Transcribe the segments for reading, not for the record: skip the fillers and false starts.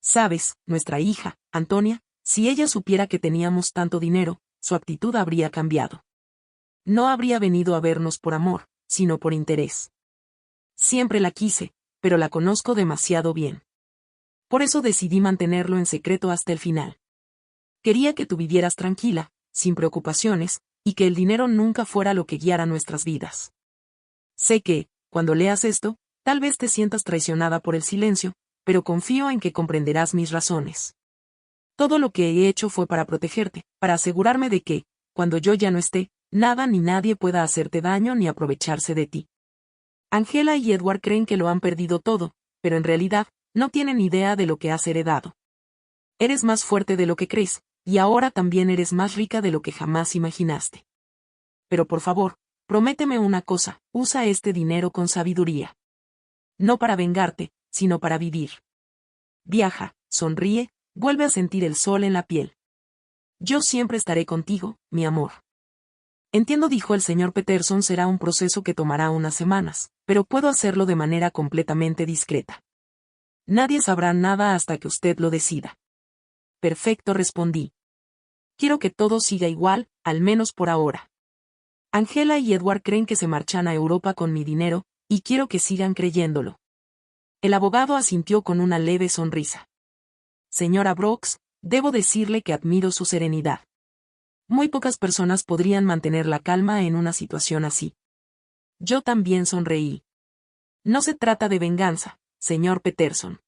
Sabes, nuestra hija, Antonia, si ella supiera que teníamos tanto dinero, su actitud habría cambiado. No habría venido a vernos por amor, sino por interés. Siempre la quise, pero la conozco demasiado bien. Por eso decidí mantenerlo en secreto hasta el final. Quería que tú vivieras tranquila, sin preocupaciones, y que el dinero nunca fuera lo que guiara nuestras vidas. Sé que, cuando leas esto, tal vez te sientas traicionada por el silencio, pero confío en que comprenderás mis razones. Todo lo que he hecho fue para protegerte, para asegurarme de que, cuando yo ya no esté, nada ni nadie pueda hacerte daño ni aprovecharse de ti. Angela y Edward creen que lo han perdido todo, pero en realidad, no tienen idea de lo que has heredado. Eres más fuerte de lo que crees, y ahora también eres más rica de lo que jamás imaginaste. Pero por favor, prométeme una cosa, usa este dinero con sabiduría. No para vengarte, sino para vivir. Viaja, sonríe, vuelve a sentir el sol en la piel. Yo siempre estaré contigo, mi amor. Entiendo, dijo el señor Peterson, será un proceso que tomará unas semanas, pero puedo hacerlo de manera completamente discreta. Nadie sabrá nada hasta que usted lo decida. Perfecto, respondí. Quiero que todo siga igual, al menos por ahora. Angela y Edward creen que se marchan a Europa con mi dinero, y quiero que sigan creyéndolo. El abogado asintió con una leve sonrisa. Señora Brooks, debo decirle que admiro su serenidad. Muy pocas personas podrían mantener la calma en una situación así. Yo también sonreí. No se trata de venganza, señor Peterson.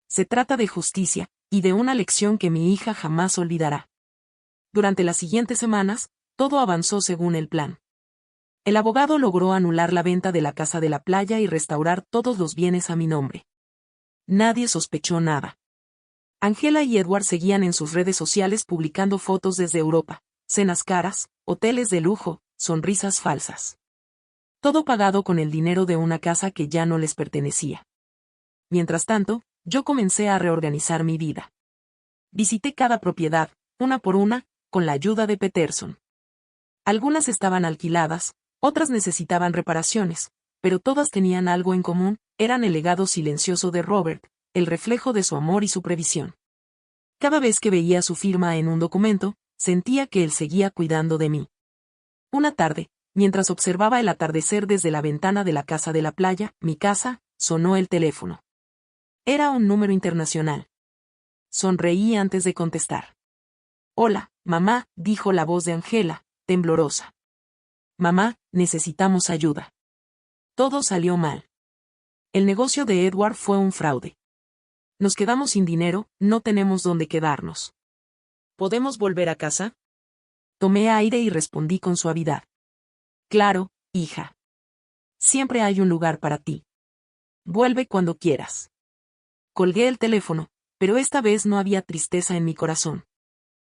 Se trata de justicia, y de una lección que mi hija jamás olvidará. Durante las siguientes semanas, todo avanzó según el plan. El abogado logró anular la venta de la casa de la playa y restaurar todos los bienes a mi nombre. Nadie sospechó nada. Angela y Edward seguían en sus redes sociales publicando fotos desde Europa, cenas caras, hoteles de lujo, sonrisas falsas. Todo pagado con el dinero de una casa que ya no les pertenecía. Mientras tanto, yo comencé a reorganizar mi vida. Visité cada propiedad, una por una, con la ayuda de Peterson. Algunas estaban alquiladas, otras necesitaban reparaciones, pero todas tenían algo en común, eran el legado silencioso de Robert, el reflejo de su amor y su previsión. Cada vez que veía su firma en un documento, sentía que él seguía cuidando de mí. Una tarde, mientras observaba el atardecer desde la ventana de la casa de la playa, mi casa, sonó el teléfono. Era un número internacional. Sonreí antes de contestar. Hola, mamá, dijo la voz de Angela, temblorosa. Mamá, necesitamos ayuda. Todo salió mal. El negocio de Edward fue un fraude. Nos quedamos sin dinero, no tenemos dónde quedarnos. ¿Podemos volver a casa? Tomé aire y respondí con suavidad. Claro, hija. Siempre hay un lugar para ti. Vuelve cuando quieras. Colgué el teléfono, pero esta vez no había tristeza en mi corazón.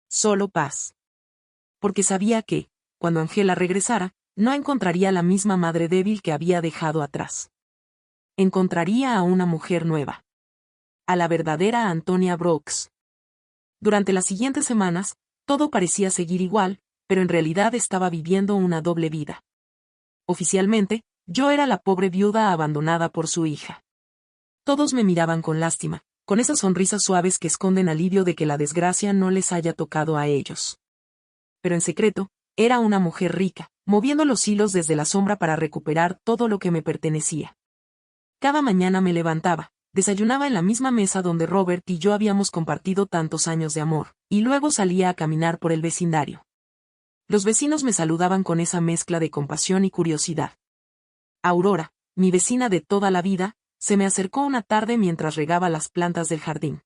Solo paz. Porque sabía que, cuando Angela regresara, no encontraría la misma madre débil que había dejado atrás. Encontraría a una mujer nueva. A la verdadera Antonia Brooks. Durante las siguientes semanas, todo parecía seguir igual, pero en realidad estaba viviendo una doble vida. Oficialmente, yo era la pobre viuda abandonada por su hija. Todos me miraban con lástima, con esas sonrisas suaves que esconden alivio de que la desgracia no les haya tocado a ellos. Pero en secreto, era una mujer rica, moviendo los hilos desde la sombra para recuperar todo lo que me pertenecía. Cada mañana me levantaba, desayunaba en la misma mesa donde Robert y yo habíamos compartido tantos años de amor, y luego salía a caminar por el vecindario. Los vecinos me saludaban con esa mezcla de compasión y curiosidad. Aurora, mi vecina de toda la vida, se me acercó una tarde mientras regaba las plantas del jardín.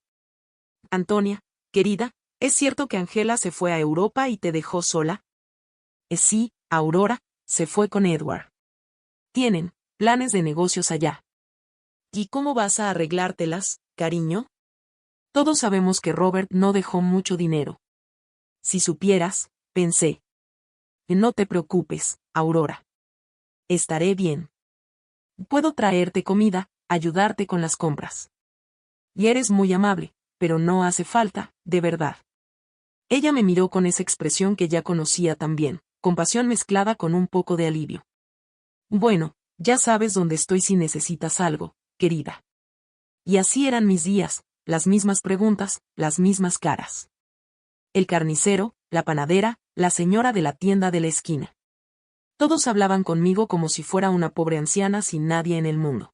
Antonia, querida, ¿es cierto que Angela se fue a Europa y te dejó sola? Sí, Aurora, se fue con Edward. Tienen planes de negocios allá. ¿Y cómo vas a arreglártelas, cariño? Todos sabemos que Robert no dejó mucho dinero. Si supieras, pensé. No te preocupes, Aurora. Estaré bien. Puedo traerte comida, ayudarte con las compras. Y eres muy amable, pero no hace falta, de verdad. Ella me miró con esa expresión que ya conocía también, compasión mezclada con un poco de alivio. Bueno, ya sabes dónde estoy si necesitas algo, querida. Y así eran mis días, las mismas preguntas, las mismas caras. El carnicero, la panadera, la señora de la tienda de la esquina. Todos hablaban conmigo como si fuera una pobre anciana sin nadie en el mundo.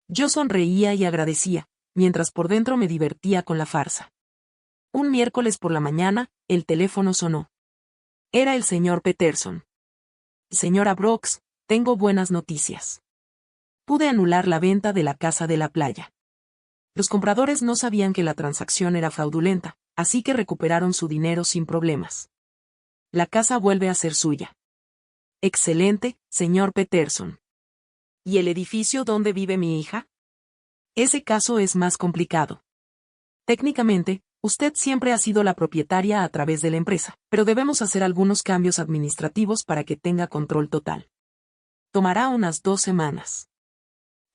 Yo sonreía y agradecía, mientras por dentro me divertía con la farsa. Un miércoles por la mañana, el teléfono sonó. Era el señor Peterson. Señora Brooks, tengo buenas noticias. Pude anular la venta de la casa de la playa. Los compradores no sabían que la transacción era fraudulenta, así que recuperaron su dinero sin problemas. La casa vuelve a ser suya. Excelente, señor Peterson. ¿Y el edificio donde vive mi hija? Ese caso es más complicado. Técnicamente, usted siempre ha sido la propietaria a través de la empresa, pero debemos hacer algunos cambios administrativos para que tenga control total. Tomará unas 2 semanas.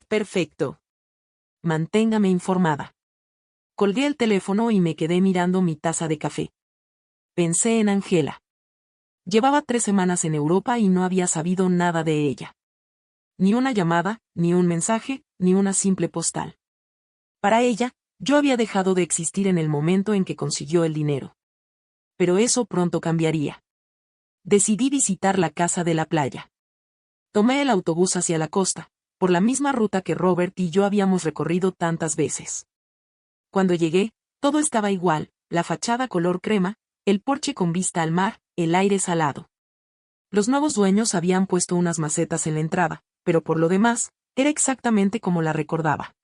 Perfecto. Manténgame informada. Colgué el teléfono y me quedé mirando mi taza de café. Pensé en Angela. Llevaba 3 semanas en Europa y no había sabido nada de ella. Ni una llamada, ni un mensaje, ni una simple postal. Para ella, yo había dejado de existir en el momento en que consiguió el dinero. Pero eso pronto cambiaría. Decidí visitar la casa de la playa. Tomé el autobús hacia la costa, por la misma ruta que Robert y yo habíamos recorrido tantas veces. Cuando llegué, todo estaba igual, la fachada color crema, el porche con vista al mar, el aire salado. Los nuevos dueños habían puesto unas macetas en la entrada, pero por lo demás, era exactamente como la recordaba.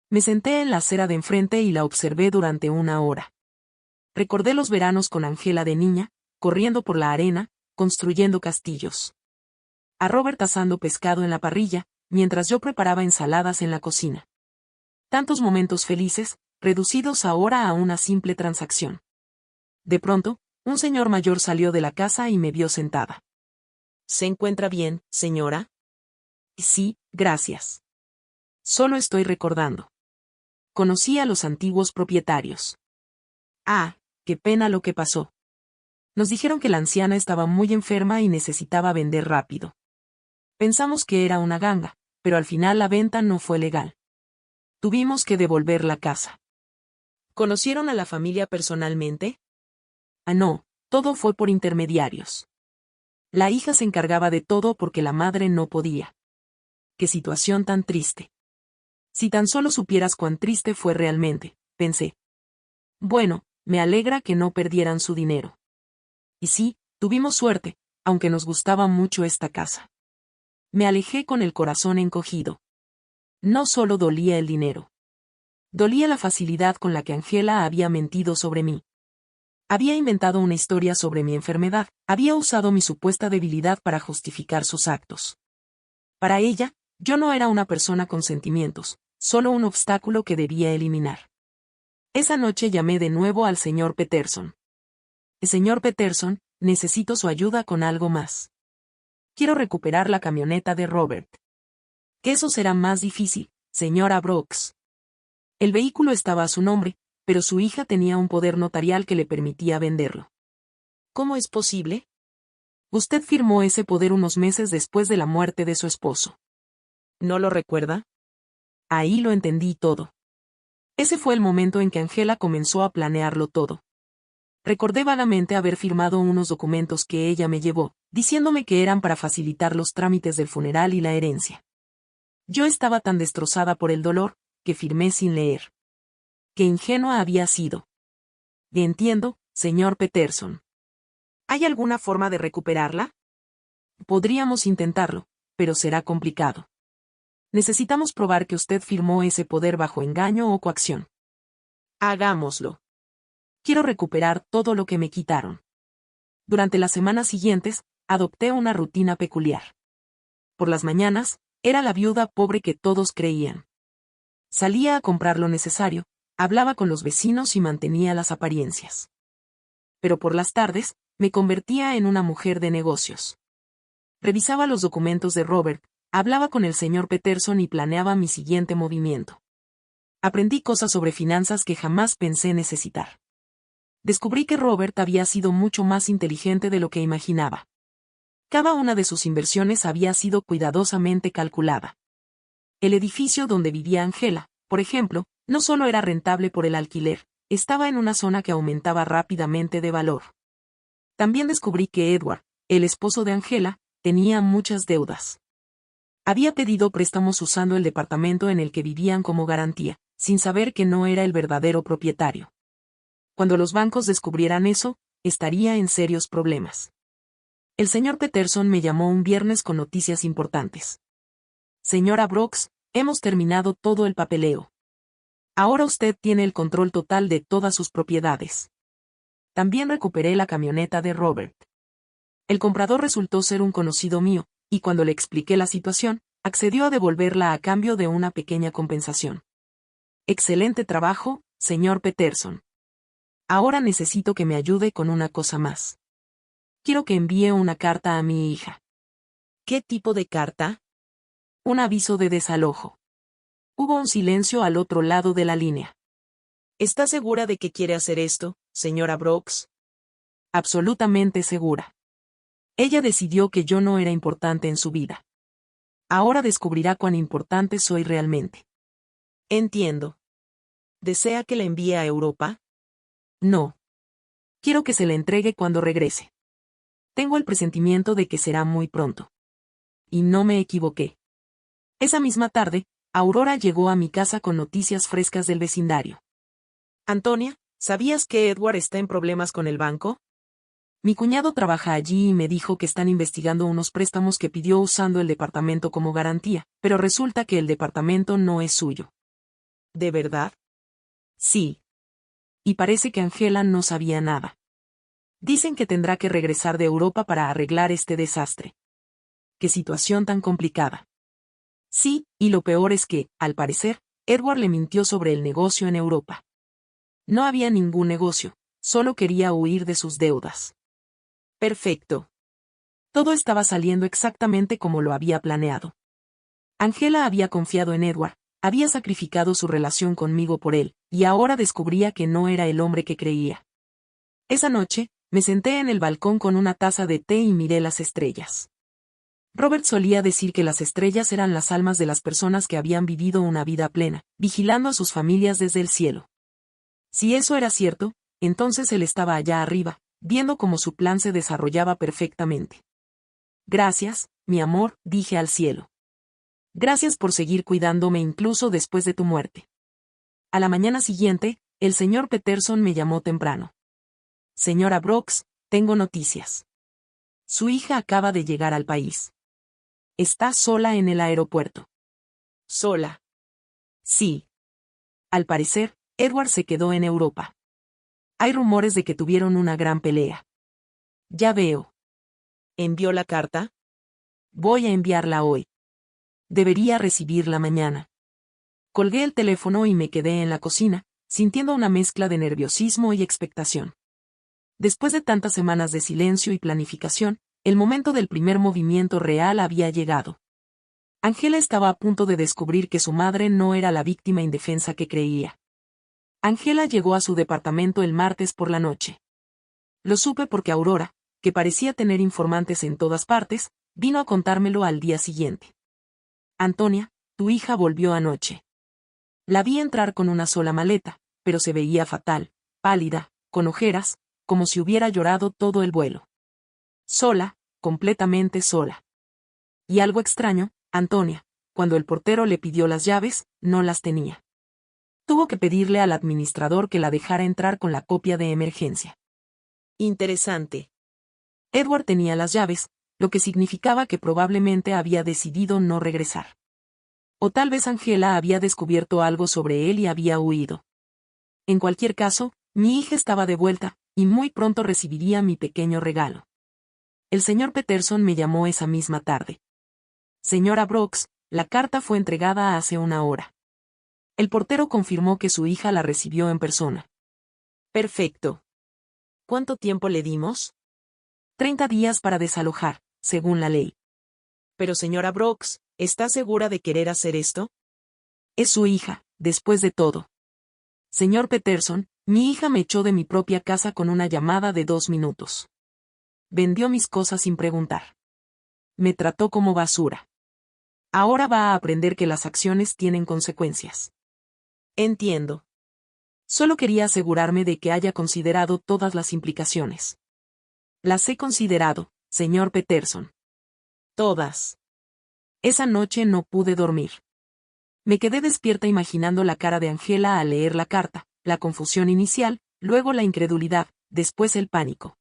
Me senté en la acera de enfrente y la observé durante 1 hora. Recordé los veranos con Angela de niña, corriendo por la arena, construyendo castillos. A Robert asando pescado en la parrilla, mientras yo preparaba ensaladas en la cocina. Tantos momentos felices, reducidos ahora a una simple transacción. De pronto, un señor mayor salió de la casa y me vio sentada. ¿Se encuentra bien, señora? Sí, gracias. Solo estoy recordando. Conocí a los antiguos propietarios. Ah, qué pena lo que pasó. Nos dijeron que la anciana estaba muy enferma y necesitaba vender rápido. Pensamos que era una ganga, pero al final la venta no fue legal. Tuvimos que devolver la casa. ¿Conocieron a la familia personalmente? Ah, no, todo fue por intermediarios. La hija se encargaba de todo porque la madre no podía. Qué situación tan triste. Si tan solo supieras cuán triste fue realmente, pensé. Bueno, me alegra que no perdieran su dinero. Y sí, tuvimos suerte, aunque nos gustaba mucho esta casa. Me alejé con el corazón encogido. No solo dolía el dinero. Dolía la facilidad con la que Angela había mentido sobre mí. Había inventado una historia sobre mi enfermedad, había usado mi supuesta debilidad para justificar sus actos. Para ella, yo no era una persona con sentimientos, solo un obstáculo que debía eliminar. Esa noche llamé de nuevo al señor Peterson. Señor Peterson, necesito su ayuda con algo más. Quiero recuperar la camioneta de Robert. Que eso será más difícil, señora Brooks. El vehículo estaba a su nombre, pero su hija tenía un poder notarial que le permitía venderlo. ¿Cómo es posible? Usted firmó ese poder unos meses después de la muerte de su esposo. ¿No lo recuerda? Ahí lo entendí todo. Ese fue el momento en que Angela comenzó a planearlo todo. Recordé vagamente haber firmado unos documentos que ella me llevó, diciéndome que eran para facilitar los trámites del funeral y la herencia. Yo estaba tan destrozada por el dolor, que firmé sin leer. Qué ingenua había sido. Entiendo, señor Peterson. ¿Hay alguna forma de recuperarla? Podríamos intentarlo, pero será complicado. Necesitamos probar que usted firmó ese poder bajo engaño o coacción. Hagámoslo. Quiero recuperar todo lo que me quitaron. Durante las semanas siguientes, adopté una rutina peculiar. Por las mañanas, era la viuda pobre que todos creían. Salía a comprar lo necesario, hablaba con los vecinos y mantenía las apariencias. Pero por las tardes, me convertía en una mujer de negocios. Revisaba los documentos de Robert, hablaba con el señor Peterson y planeaba mi siguiente movimiento. Aprendí cosas sobre finanzas que jamás pensé necesitar. Descubrí que Robert había sido mucho más inteligente de lo que imaginaba. Cada una de sus inversiones había sido cuidadosamente calculada. El edificio donde vivía Angela, por ejemplo, No solo era rentable por el alquiler, estaba en una zona que aumentaba rápidamente de valor. También descubrí que Edward, el esposo de Angela, tenía muchas deudas. Había pedido préstamos usando el departamento en el que vivían como garantía, sin saber que no era el verdadero propietario. Cuando los bancos descubrieran eso, estaría en serios problemas. El señor Peterson me llamó un viernes con noticias importantes. Señora Brooks, hemos terminado todo el papeleo. Ahora usted tiene el control total de todas sus propiedades. También recuperé la camioneta de Robert. El comprador resultó ser un conocido mío, y cuando le expliqué la situación, accedió a devolverla a cambio de una pequeña compensación. Excelente trabajo, señor Peterson. Ahora necesito que me ayude con una cosa más. Quiero que envíe una carta a mi hija. ¿Qué tipo de carta? Un aviso de desalojo. Hubo un silencio al otro lado de la línea. ¿Está segura de que quiere hacer esto, señora Brooks? Absolutamente segura. Ella decidió que yo no era importante en su vida. Ahora descubrirá cuán importante soy realmente. Entiendo. ¿Desea que la envíe a Europa? No. Quiero que se la entregue cuando regrese. Tengo el presentimiento de que será muy pronto. Y no me equivoqué. Esa misma tarde, Aurora llegó a mi casa con noticias frescas del vecindario. Antonia, ¿sabías que Edward está en problemas con el banco? Mi cuñado trabaja allí y me dijo que están investigando unos préstamos que pidió usando el departamento como garantía, pero resulta que el departamento no es suyo. ¿De verdad? Sí. Y parece que Angela no sabía nada. Dicen que tendrá que regresar de Europa para arreglar este desastre. ¡Qué situación tan complicada! Sí, y lo peor es que, al parecer, Edward le mintió sobre el negocio en Europa. No había ningún negocio, solo quería huir de sus deudas. Perfecto. Todo estaba saliendo exactamente como lo había planeado. Angela había confiado en Edward, había sacrificado su relación conmigo por él, y ahora descubría que no era el hombre que creía. Esa noche, me senté en el balcón con una taza de té y miré las estrellas. Robert solía decir que las estrellas eran las almas de las personas que habían vivido una vida plena, vigilando a sus familias desde el cielo. Si eso era cierto, entonces él estaba allá arriba, viendo cómo su plan se desarrollaba perfectamente. Gracias, mi amor, dije al cielo. Gracias por seguir cuidándome incluso después de tu muerte. A la mañana siguiente, el señor Peterson me llamó temprano. Señora Brooks, tengo noticias. Su hija acaba de llegar al país. Está sola en el aeropuerto. ¿Sola? Sí. Al parecer, Edward se quedó en Europa. Hay rumores de que tuvieron una gran pelea. Ya veo. ¿Envió la carta? Voy a enviarla hoy. Debería recibirla mañana. Colgué el teléfono y me quedé en la cocina, sintiendo una mezcla de nerviosismo y expectación. Después de tantas semanas de silencio y planificación, el momento del primer movimiento real había llegado. Angela estaba a punto de descubrir que su madre no era la víctima indefensa que creía. Angela llegó a su departamento el martes por la noche. Lo supe porque Aurora, que parecía tener informantes en todas partes, vino a contármelo al día siguiente. Antonia, tu hija volvió anoche. La vi entrar con una sola maleta, pero se veía fatal, pálida, con ojeras, como si hubiera llorado todo el vuelo. Sola, completamente sola. Y algo extraño, Antonia, cuando el portero le pidió las llaves, no las tenía. Tuvo que pedirle al administrador que la dejara entrar con la copia de emergencia. Interesante. Edward tenía las llaves, lo que significaba que probablemente había decidido no regresar. O tal vez Angela había descubierto algo sobre él y había huido. En cualquier caso, mi hija estaba de vuelta, y muy pronto recibiría mi pequeño regalo. El señor Peterson me llamó esa misma tarde. Señora Brooks, la carta fue entregada hace una hora. El portero confirmó que su hija la recibió en persona. Perfecto. ¿Cuánto tiempo le dimos? 30 días para desalojar, según la ley. Pero señora Brooks, ¿está segura de querer hacer esto? Es su hija, después de todo. Señor Peterson, mi hija me echó de mi propia casa con una llamada de 2 minutos. Vendió mis cosas sin preguntar. Me trató como basura. Ahora va a aprender que las acciones tienen consecuencias. Entiendo. Solo quería asegurarme de que haya considerado todas las implicaciones. Las he considerado, señor Peterson. Todas. Esa noche no pude dormir. Me quedé despierta imaginando la cara de Angela al leer la carta, la confusión inicial, luego la incredulidad, después el pánico.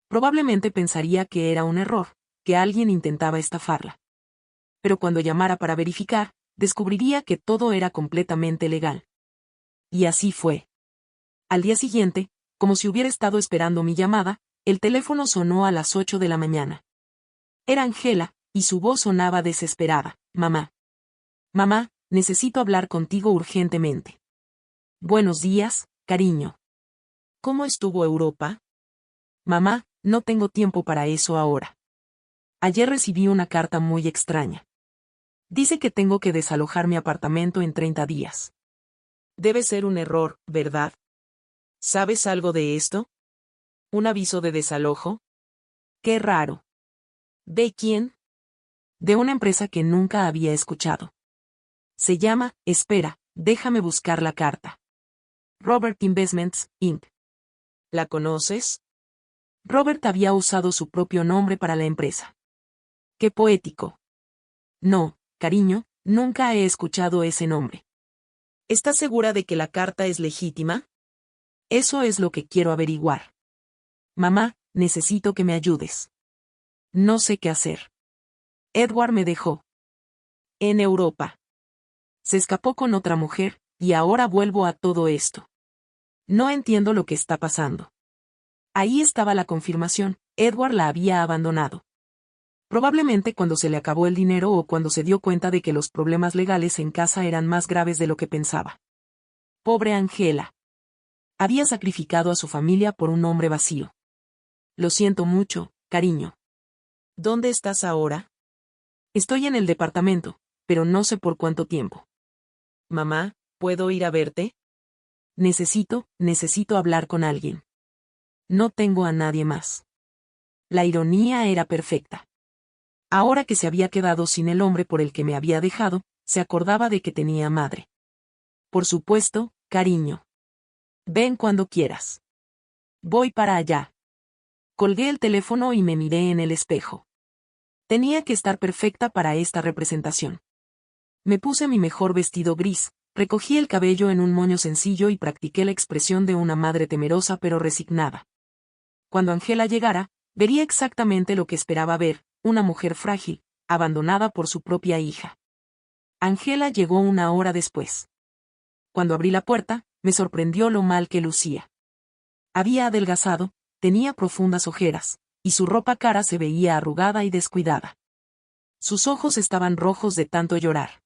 Probablemente pensaría que era un error, que alguien intentaba estafarla. Pero cuando llamara para verificar, descubriría que todo era completamente legal. Y así fue. Al día siguiente, como si hubiera estado esperando mi llamada, el teléfono sonó a las 8 de la mañana. Era Angela, y su voz sonaba desesperada. Mamá. Mamá, necesito hablar contigo urgentemente. Buenos días, cariño. ¿Cómo estuvo Europa? Mamá, no tengo tiempo para eso ahora. Ayer recibí una carta muy extraña. Dice que tengo que desalojar mi apartamento en 30 días. Debe ser un error, ¿verdad? ¿Sabes algo de esto? ¿Un aviso de desalojo? Qué raro. ¿De quién? De una empresa que nunca había escuchado. Se llama, espera, déjame buscar la carta. Robert Investments, Inc. ¿La conoces? Robert había usado su propio nombre para la empresa. Qué poético. No, cariño, nunca he escuchado ese nombre. ¿Estás segura de que la carta es legítima? Eso es lo que quiero averiguar. Mamá, necesito que me ayudes. No sé qué hacer. Edward me dejó. En Europa. Se escapó con otra mujer, y ahora vuelvo a todo esto. No entiendo lo que está pasando. Ahí estaba la confirmación, Edward la había abandonado. Probablemente cuando se le acabó el dinero o cuando se dio cuenta de que los problemas legales en casa eran más graves de lo que pensaba. Pobre Angela. Había sacrificado a su familia por un hombre vacío. Lo siento mucho, cariño. ¿Dónde estás ahora? Estoy en el departamento, pero no sé por cuánto tiempo. Mamá, ¿puedo ir a verte? Necesito hablar con alguien. No tengo a nadie más. La ironía era perfecta. Ahora que se había quedado sin el hombre por el que me había dejado, se acordaba de que tenía madre. Por supuesto, cariño. Ven cuando quieras. Voy para allá. Colgué el teléfono y me miré en el espejo. Tenía que estar perfecta para esta representación. Me puse mi mejor vestido gris, recogí el cabello en un moño sencillo y practiqué la expresión de una madre temerosa pero resignada. Cuando Angela llegara, vería exactamente lo que esperaba ver, una mujer frágil, abandonada por su propia hija. Angela llegó una hora después. Cuando abrí la puerta, me sorprendió lo mal que lucía. Había adelgazado, tenía profundas ojeras, y su ropa cara se veía arrugada y descuidada. Sus ojos estaban rojos de tanto llorar.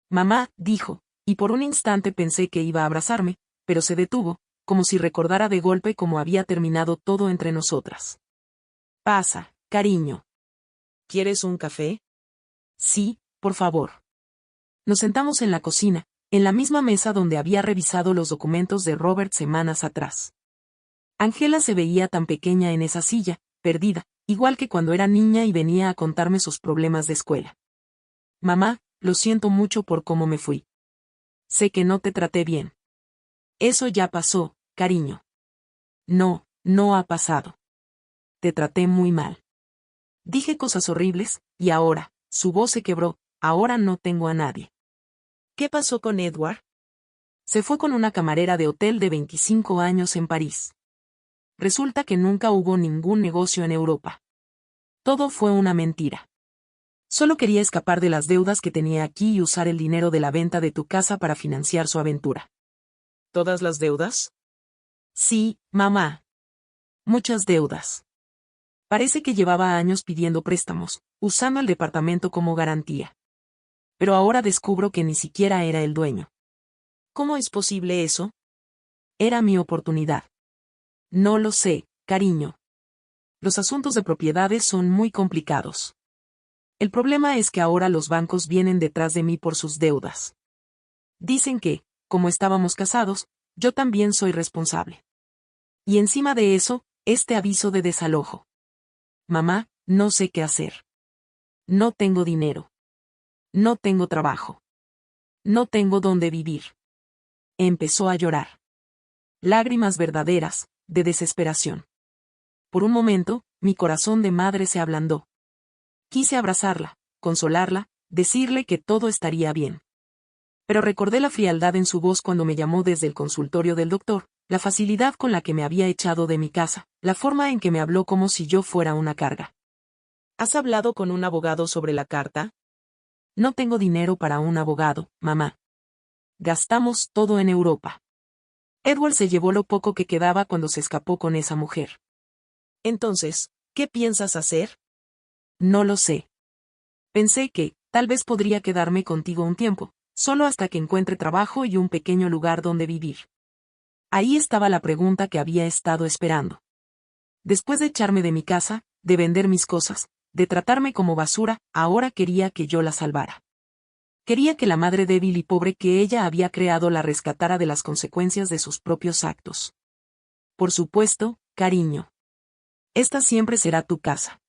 Mamá, dijo, y por un instante pensé que iba a abrazarme, pero se detuvo, como si recordara de golpe cómo había terminado todo entre nosotras. Pasa, cariño. ¿Quieres un café? Sí, por favor. Nos sentamos en la cocina, en la misma mesa donde había revisado los documentos de Robert semanas atrás. Angela se veía tan pequeña en esa silla, perdida, igual que cuando era niña y venía a contarme sus problemas de escuela. Mamá, lo siento mucho por cómo me fui. Sé que no te traté bien. Eso ya pasó, cariño. No, no ha pasado. Te traté muy mal. Dije cosas horribles, y ahora, su voz se quebró, ahora no tengo a nadie. ¿Qué pasó con Edward? Se fue con una camarera de hotel de 25 años en París. Resulta que nunca hubo ningún negocio en Europa. Todo fue una mentira. Solo quería escapar de las deudas que tenía aquí y usar el dinero de la venta de tu casa para financiar su aventura. ¿Todas las deudas? Sí, mamá. Muchas deudas. Parece que llevaba años pidiendo préstamos, usando el departamento como garantía. Pero ahora descubro que ni siquiera era el dueño. ¿Cómo es posible eso? Era mi oportunidad. No lo sé, cariño. Los asuntos de propiedades son muy complicados. El problema es que ahora los bancos vienen detrás de mí por sus deudas. Dicen que, como estábamos casados, yo también soy responsable. Y encima de eso, este aviso de desalojo. Mamá, no sé qué hacer. No tengo dinero. No tengo trabajo. No tengo dónde vivir. Empezó a llorar. Lágrimas verdaderas, de desesperación. Por un momento, mi corazón de madre se ablandó. Quise abrazarla, consolarla, decirle que todo estaría bien. Pero recordé la frialdad en su voz cuando me llamó desde el consultorio del doctor, la facilidad con la que me había echado de mi casa, la forma en que me habló como si yo fuera una carga. ¿Has hablado con un abogado sobre la carta? No tengo dinero para un abogado, mamá. Gastamos todo en Europa. Edward se llevó lo poco que quedaba cuando se escapó con esa mujer. Entonces, ¿qué piensas hacer? No lo sé. Pensé que, tal vez podría quedarme contigo un tiempo, solo hasta que encuentre trabajo y un pequeño lugar donde vivir. Ahí estaba la pregunta que había estado esperando. Después de echarme de mi casa, de vender mis cosas, de tratarme como basura, ahora quería que yo la salvara. Quería que la madre débil y pobre que ella había creado la rescatara de las consecuencias de sus propios actos. Por supuesto, cariño. Esta siempre será tu casa.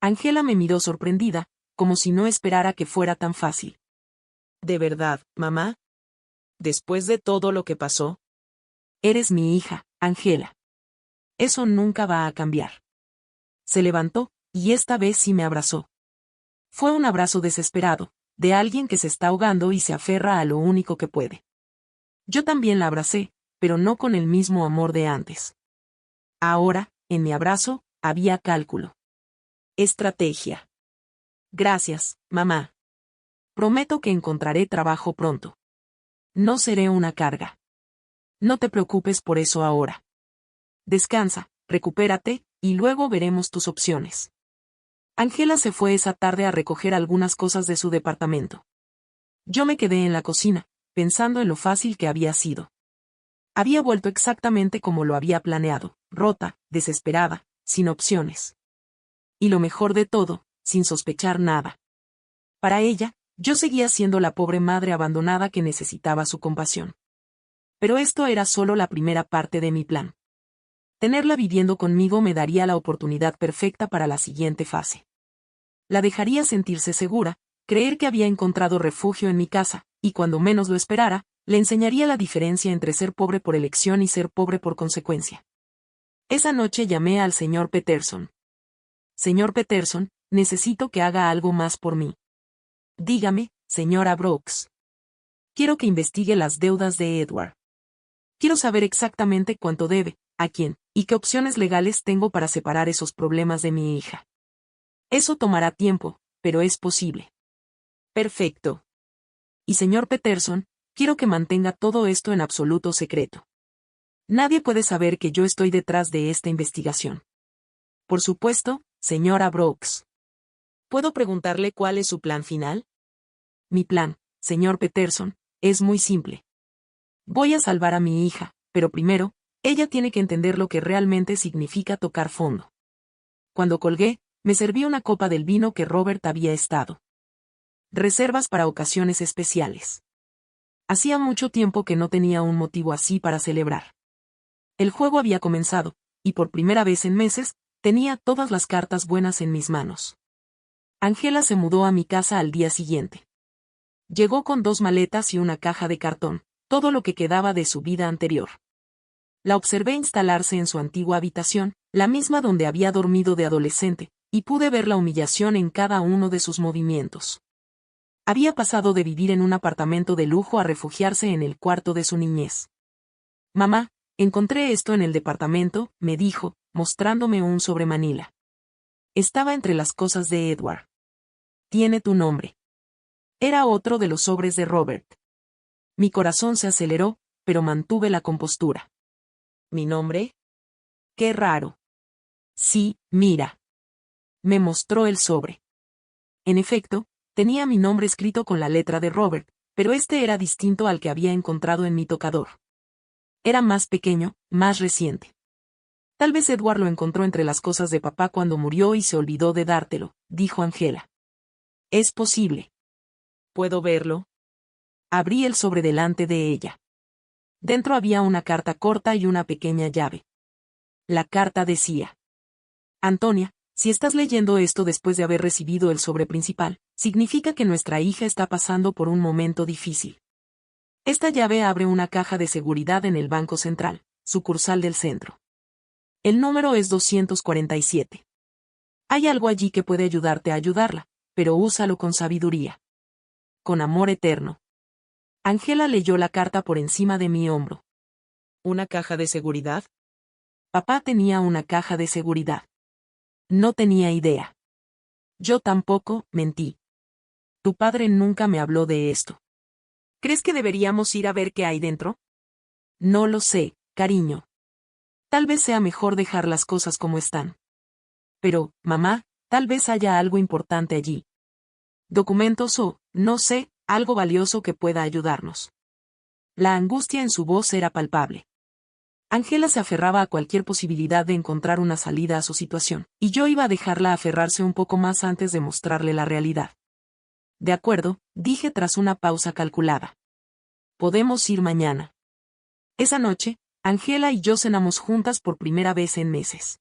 Angela me miró sorprendida, como si no esperara que fuera tan fácil. ¿De verdad, mamá? ¿Después de todo lo que pasó? Eres mi hija, Angela. Eso nunca va a cambiar. Se levantó, y esta vez sí me abrazó. Fue un abrazo desesperado, de alguien que se está ahogando y se aferra a lo único que puede. Yo también la abracé, pero no con el mismo amor de antes. Ahora, en mi abrazo, había cálculo. Estrategia. Gracias, mamá. Prometo que encontraré trabajo pronto. No seré una carga. No te preocupes por eso ahora. Descansa, recupérate, y luego veremos tus opciones. Angela se fue esa tarde a recoger algunas cosas de su departamento. Yo me quedé en la cocina, pensando en lo fácil que había sido. Había vuelto exactamente como lo había planeado, rota, desesperada, sin opciones. Y lo mejor de todo, sin sospechar nada. Para ella, yo seguía siendo la pobre madre abandonada que necesitaba su compasión. Pero esto era solo la primera parte de mi plan. Tenerla viviendo conmigo me daría la oportunidad perfecta para la siguiente fase. La dejaría sentirse segura, creer que había encontrado refugio en mi casa, y cuando menos lo esperara, le enseñaría la diferencia entre ser pobre por elección y ser pobre por consecuencia. Esa noche llamé al señor Peterson. Señor Peterson, necesito que haga algo más por mí. Dígame, señora Brooks. Quiero que investigue las deudas de Edward. Quiero saber exactamente cuánto debe, a quién, y qué opciones legales tengo para separar esos problemas de mi hija. Eso tomará tiempo, pero es posible. Perfecto. Y señor Peterson, quiero que mantenga todo esto en absoluto secreto. Nadie puede saber que yo estoy detrás de esta investigación. Por supuesto, señora Brooks. ¿Puedo preguntarle cuál es su plan final? Mi plan, señor Peterson, es muy simple. Voy a salvar a mi hija, pero primero, ella tiene que entender lo que realmente significa tocar fondo. Cuando colgué, me serví una copa del vino que Robert había estado. Reservas para ocasiones especiales. Hacía mucho tiempo que no tenía un motivo así para celebrar. El juego había comenzado, y por primera vez en meses, tenía todas las cartas buenas en mis manos. Angela se mudó a mi casa al día siguiente. Llegó con 2 maletas y una caja de cartón, todo lo que quedaba de su vida anterior. La observé instalarse en su antigua habitación, la misma donde había dormido de adolescente, y pude ver la humillación en cada uno de sus movimientos. Había pasado de vivir en un apartamento de lujo a refugiarse en el cuarto de su niñez. Mamá, encontré esto en el departamento, me dijo, mostrándome un sobre Manila. Estaba entre las cosas de Edward. Tiene tu nombre. Era otro de los sobres de Robert. Mi corazón se aceleró, pero mantuve la compostura. ¿Mi nombre? Qué raro. Sí, mira. Me mostró el sobre. En efecto, tenía mi nombre escrito con la letra de Robert, pero este era distinto al que había encontrado en mi tocador. Era más pequeño, más reciente. Tal vez Edward lo encontró entre las cosas de papá cuando murió y se olvidó de dártelo, dijo Angela. Es posible. ¿Puedo verlo? Abrí el sobre delante de ella. Dentro había una carta corta y una pequeña llave. La carta decía: Antonia, si estás leyendo esto después de haber recibido el sobre principal, significa que nuestra hija está pasando por un momento difícil. Esta llave abre una caja de seguridad en el Banco Central, sucursal del centro. El número es 247. Hay algo allí que puede ayudarte a ayudarla, pero úsalo con sabiduría. Con amor eterno. Ángela leyó la carta por encima de mi hombro. ¿Una caja de seguridad? Papá tenía una caja de seguridad. No tenía idea. Yo tampoco, mentí. Tu padre nunca me habló de esto. ¿Crees que deberíamos ir a ver qué hay dentro? No lo sé, cariño. Tal vez sea mejor dejar las cosas como están. Pero, mamá, tal vez haya algo importante allí. Documentos o, no sé, algo valioso que pueda ayudarnos. La angustia en su voz era palpable. Ángela se aferraba a cualquier posibilidad de encontrar una salida a su situación, y yo iba a dejarla aferrarse un poco más antes de mostrarle la realidad. De acuerdo, dije tras una pausa calculada. Podemos ir mañana. Esa noche, Ángela y yo cenamos juntas por primera vez en meses.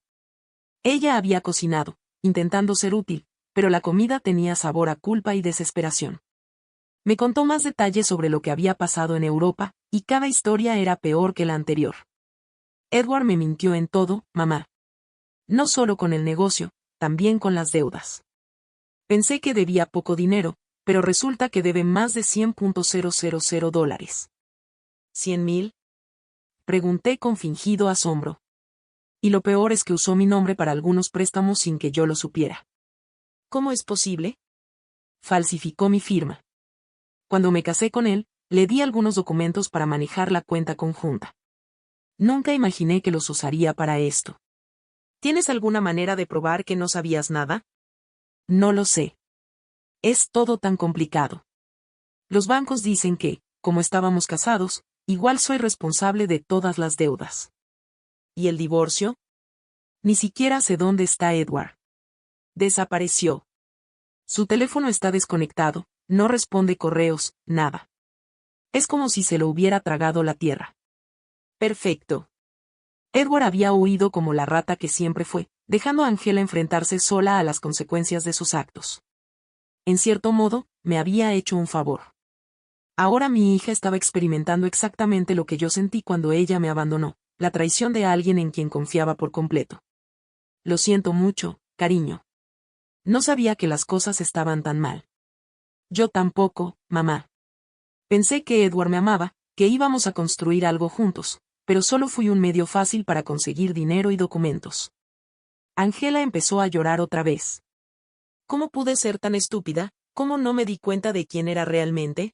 Ella había cocinado, intentando ser útil, pero la comida tenía sabor a culpa y desesperación. Me contó más detalles sobre lo que había pasado en Europa, y cada historia era peor que la anterior. Edward me mintió en todo, mamá. No solo con el negocio, también con las deudas. Pensé que debía poco dinero, pero resulta que debe más de $100,000. ¿100,000? Pregunté con fingido asombro. Y lo peor es que usó mi nombre para algunos préstamos sin que yo lo supiera. ¿Cómo es posible? Falsificó mi firma. Cuando me casé con él, le di algunos documentos para manejar la cuenta conjunta. Nunca imaginé que los usaría para esto. ¿Tienes alguna manera de probar que no sabías nada? No lo sé. Es todo tan complicado. Los bancos dicen que, como estábamos casados, igual soy responsable de todas las deudas. ¿Y el divorcio? Ni siquiera sé dónde está Edward. Desapareció. Su teléfono está desconectado, no responde correos, nada. Es como si se lo hubiera tragado la tierra. Perfecto. Edward había huido como la rata que siempre fue, dejando a Ángela enfrentarse sola a las consecuencias de sus actos. En cierto modo, me había hecho un favor. Ahora mi hija estaba experimentando exactamente lo que yo sentí cuando ella me abandonó, la traición de alguien en quien confiaba por completo. Lo siento mucho, cariño. No sabía que las cosas estaban tan mal. Yo tampoco, mamá. Pensé que Edward me amaba, que íbamos a construir algo juntos, pero solo fui un medio fácil para conseguir dinero y documentos. Ángela empezó a llorar otra vez. ¿Cómo pude ser tan estúpida? ¿Cómo no me di cuenta de quién era realmente?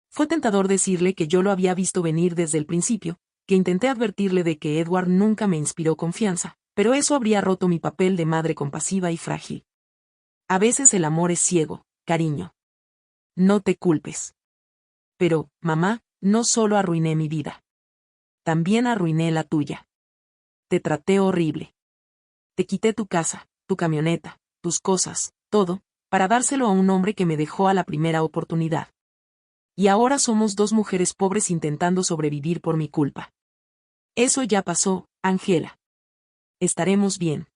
Fue tentador decirle que yo lo había visto venir desde el principio, que intenté advertirle de que Edward nunca me inspiró confianza, pero eso habría roto mi papel de madre compasiva y frágil. A veces el amor es ciego, cariño. No te culpes. Pero, mamá, no solo arruiné mi vida. También arruiné la tuya. Te traté horrible. Te quité tu casa, tu camioneta, tus cosas, todo, para dárselo a un hombre que me dejó a la primera oportunidad. Y ahora somos dos mujeres pobres intentando sobrevivir por mi culpa. Eso ya pasó, Ángela. Estaremos bien.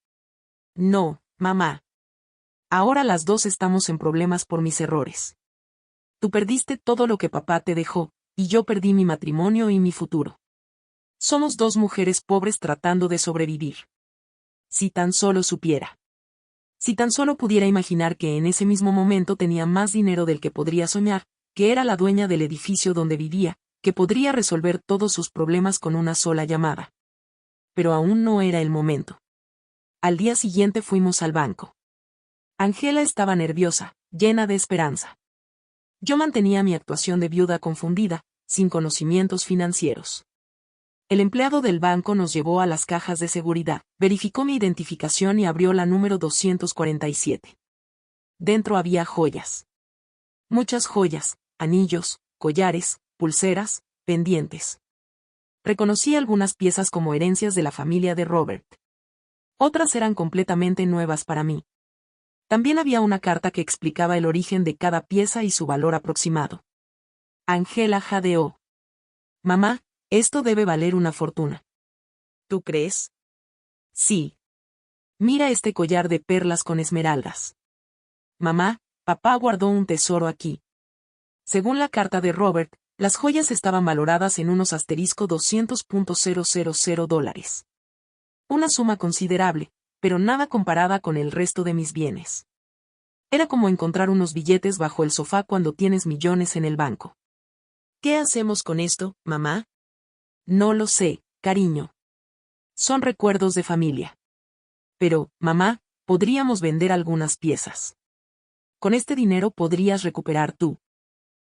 No, mamá. Ahora las dos estamos en problemas por mis errores. Tú perdiste todo lo que papá te dejó, y yo perdí mi matrimonio y mi futuro. Somos dos mujeres pobres tratando de sobrevivir. Si tan solo supiera. Si tan solo pudiera imaginar que en ese mismo momento tenía más dinero del que podría soñar, que era la dueña del edificio donde vivía, que podría resolver todos sus problemas con una sola llamada. Pero aún no era el momento. Al día siguiente fuimos al banco. Ángela estaba nerviosa, llena de esperanza. Yo mantenía mi actuación de viuda confundida, sin conocimientos financieros. El empleado del banco nos llevó a las cajas de seguridad, verificó mi identificación y abrió la número 247. Dentro había joyas. Muchas joyas, anillos, collares, pulseras, pendientes. Reconocí algunas piezas como herencias de la familia de Robert. Otras eran completamente nuevas para mí. También había una carta que explicaba el origen de cada pieza y su valor aproximado. Ángela jadeó. Mamá, esto debe valer una fortuna. ¿Tú crees? Sí. Mira este collar de perlas con esmeraldas. Mamá, papá guardó un tesoro aquí. Según la carta de Robert, Las joyas estaban valoradas en unos $200.000. Una suma considerable, pero nada comparada con el resto de mis bienes. Era como encontrar unos billetes bajo el sofá cuando tienes millones en el banco. ¿Qué hacemos con esto, mamá? No lo sé, cariño. Son recuerdos de familia. Pero, mamá, podríamos vender algunas piezas. Con este dinero podrías recuperar tu